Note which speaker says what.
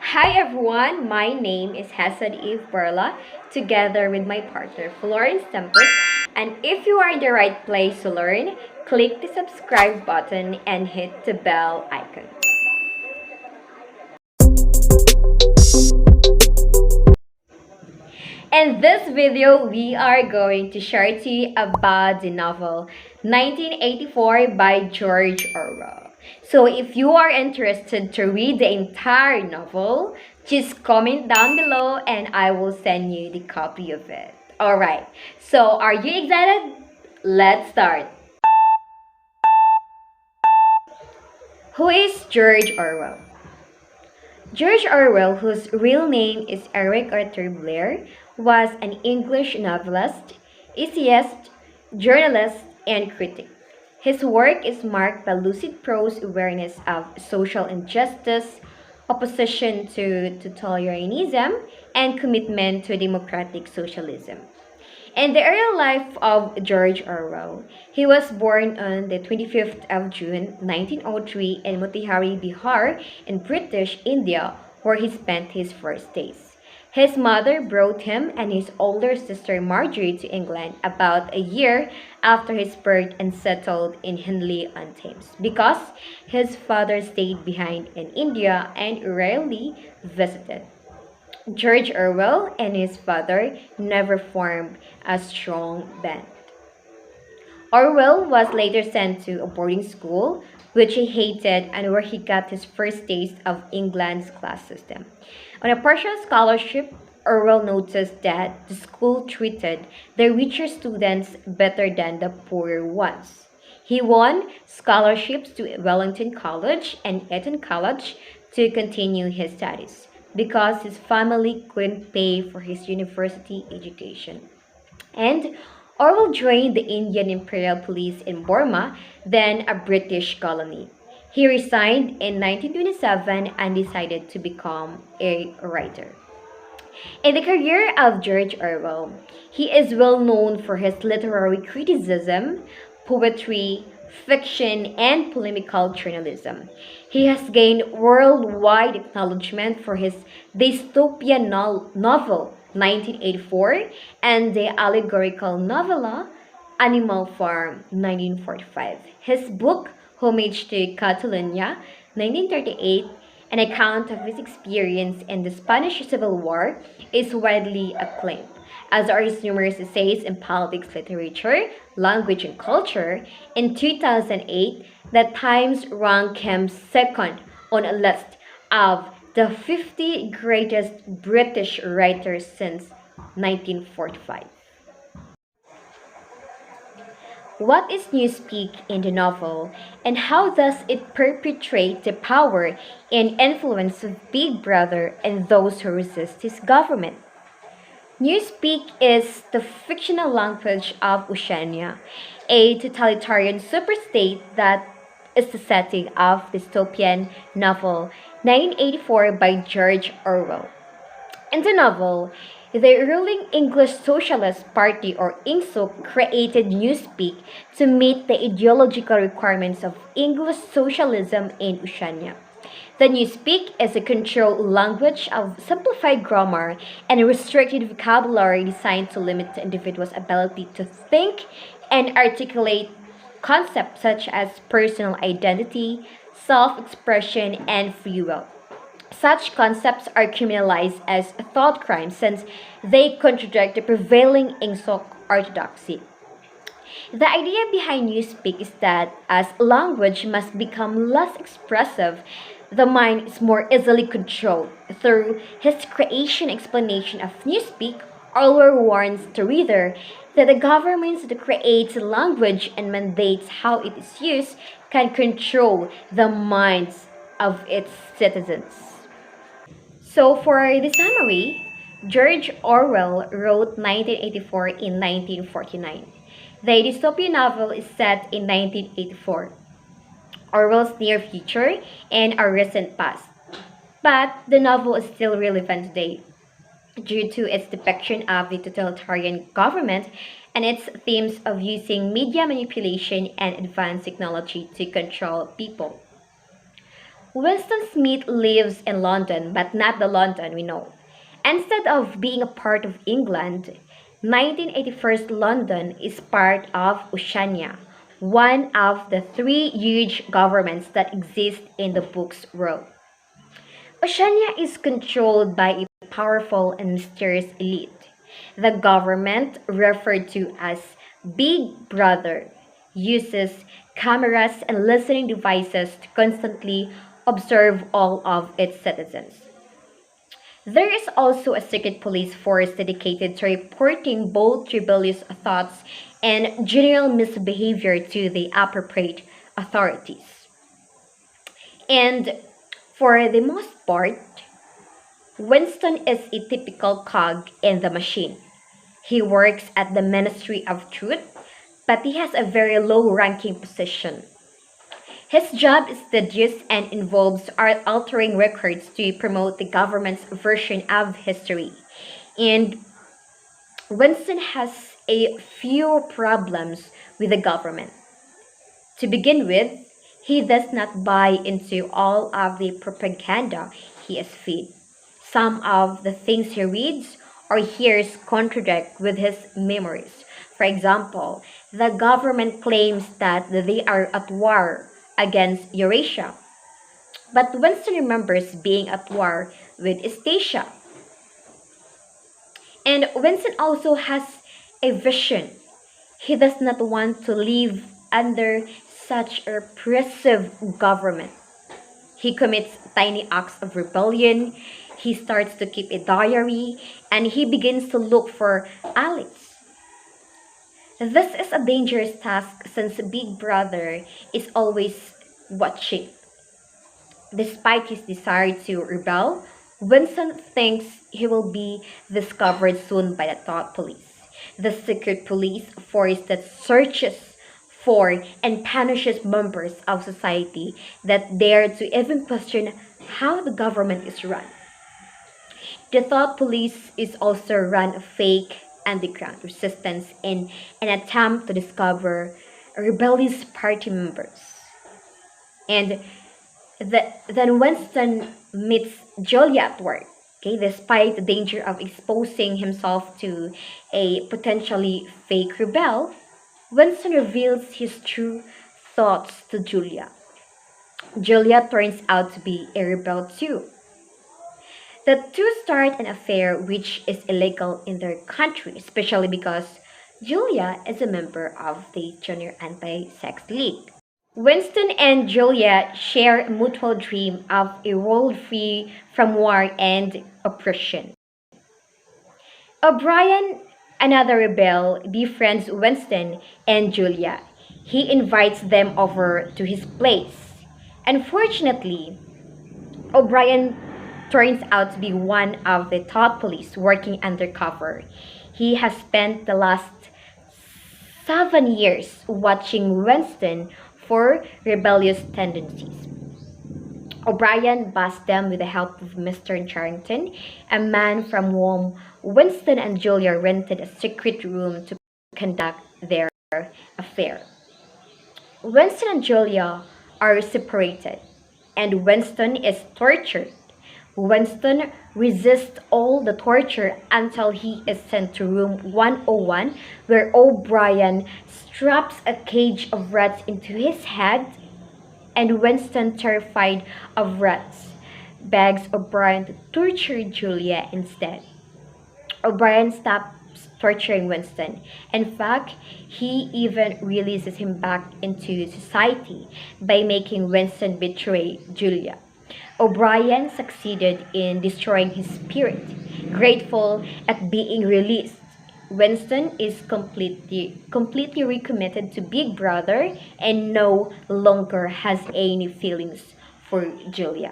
Speaker 1: Hi everyone, my name is Hassan Eve Barla, together with my partner Florence Tempest. And if you are in the right place to learn, click the subscribe button and hit the bell icon. In this video, we are going to share to you about the novel 1984 by George Orwell. So if you are interested to read the entire novel, just comment down below and I will send you the copy of it. Alright, so are you excited? Let's start. Who is George Orwell? George Orwell, whose real name is Eric Arthur Blair, was an English novelist, essayist, journalist, and critic. His work is marked by lucid prose awareness of social injustice, opposition to totalitarianism, and commitment to democratic socialism. In the early life of George Orwell, he was born on the 25th of June 1903 in Motihari, Bihar, in British India, where he spent his first days. His mother brought him and his older sister Marjorie to England about a year after his birth and settled in Hindley on Thames because his father stayed behind in India and rarely visited. George Orwell and his father never formed a strong bond. Orwell was later sent to a boarding school, which he hated and where he got his first taste of England's class system. On a partial scholarship, Orwell noticed that the school treated the richer students better than the poorer ones. He won scholarships to Wellington College and Eton College to continue his studies because his family couldn't pay for his university education. And Orwell joined the Indian Imperial Police in Burma, then a British colony. He resigned in 1927 and decided to become a writer. In the career of George Orwell, he is well known for his literary criticism, poetry, fiction, and polemical journalism. He has gained worldwide acknowledgement for his dystopian novel 1984 and the allegorical novella Animal Farm 1945. His book Homage to Catalonia 1938, an account of his experience in the Spanish Civil War, is widely acclaimed, as are his numerous essays in politics, literature, language, and culture. In 2008, the Times ranked him second on a list of the 50 greatest British writers since 1945. What is Newspeak in the novel, and how does it perpetrate the power and influence of Big Brother and those who resist his government? Newspeak is the fictional language of Oceania, a totalitarian superstate that is the setting of dystopian novel 1984 by George Orwell. In the novel, the ruling English Socialist Party or INSOC created Newspeak to meet the ideological requirements of English socialism in Oceania. The Newspeak is a controlled language of simplified grammar and restricted vocabulary designed to limit the individual's ability to think and articulate concepts such as personal identity, self-expression, and free will. Such concepts are criminalized as thought crimes since they contradict the prevailing INSOC orthodoxy. The idea behind Newspeak is that as language must become less expressive, the mind is more easily controlled. Through his creation explanation of Newspeak, Orwell warns the reader that the governments that creates language and mandates how it is used can control the minds of its citizens. So for the summary, George Orwell wrote 1984 in 1949. The dystopian novel is set in 1984, Orwell's near future, and our recent past. But the novel is still relevant today due to its depiction of the totalitarian government and its themes of using media manipulation and advanced technology to control people. Winston Smith lives in London, but not the London we know. Instead of being a part of England, 1981 London is part of Oceania, one of the three huge governments that exist in the book's world. Oceania is controlled by a powerful and mysterious elite. The government, referred to as Big Brother, uses cameras and listening devices to constantly observe all of its citizens. There is also a secret police force dedicated to reporting both rebellious thoughts and general misbehavior to the appropriate authorities. And for the most part, Winston is a typical cog in the machine. He works at the Ministry of Truth, but he has a very low ranking position. His job is tedious and involves altering records to promote the government's version of history. And Winston has a few problems with the government. To begin with, he does not buy into all of the propaganda he is fed. Some of the things he reads or hears contradict with his memories. For example, the government claims that they are at war against Eurasia, but Winston remembers being at war with Eastasia. And Winston also has a vision. He does not want to live under such a repressive government. He commits tiny acts of rebellion, he starts to keep a diary, and he begins to look for allies. This is a dangerous task since Big Brother is always watching. Despite his desire to rebel, Winston thinks he will be discovered soon by the thought police, the secret police force that searches for and punishes members of society that dare to even question how the government is run. The thought police is also run a fake underground resistance in an attempt to discover rebellious party members. And then Winston meets Julia at work. Okay, despite the danger of exposing himself to a potentially fake rebel, Winston reveals his true thoughts to Julia. Julia turns out to be a rebel too. The two start an affair which is illegal in their country, especially because Julia is a member of the Junior Anti-Sex League. Winston and Julia share a mutual dream of a world free from war and oppression. O'Brien, another rebel, befriends Winston and Julia. He invites them over to his place. Unfortunately, O'Brien turns out to be one of the thought police working undercover. He has spent the last 7 years watching Winston for rebellious tendencies. O'Brien busts them with the help of Mr. Charrington, a man from whom Winston and Julia rented a secret room to conduct their affair. Winston and Julia are separated, and Winston is tortured. Winston resists all the torture until he is sent to room 101, where O'Brien straps a cage of rats into his head, and Winston, terrified of rats, begs O'Brien to torture Julia instead. O'Brien stops torturing Winston. In fact, he even releases him back into society by making Winston betray Julia. O'Brien succeeded in destroying his spirit. Grateful at being released, Winston is completely recommitted to Big Brother and no longer has any feelings for Julia.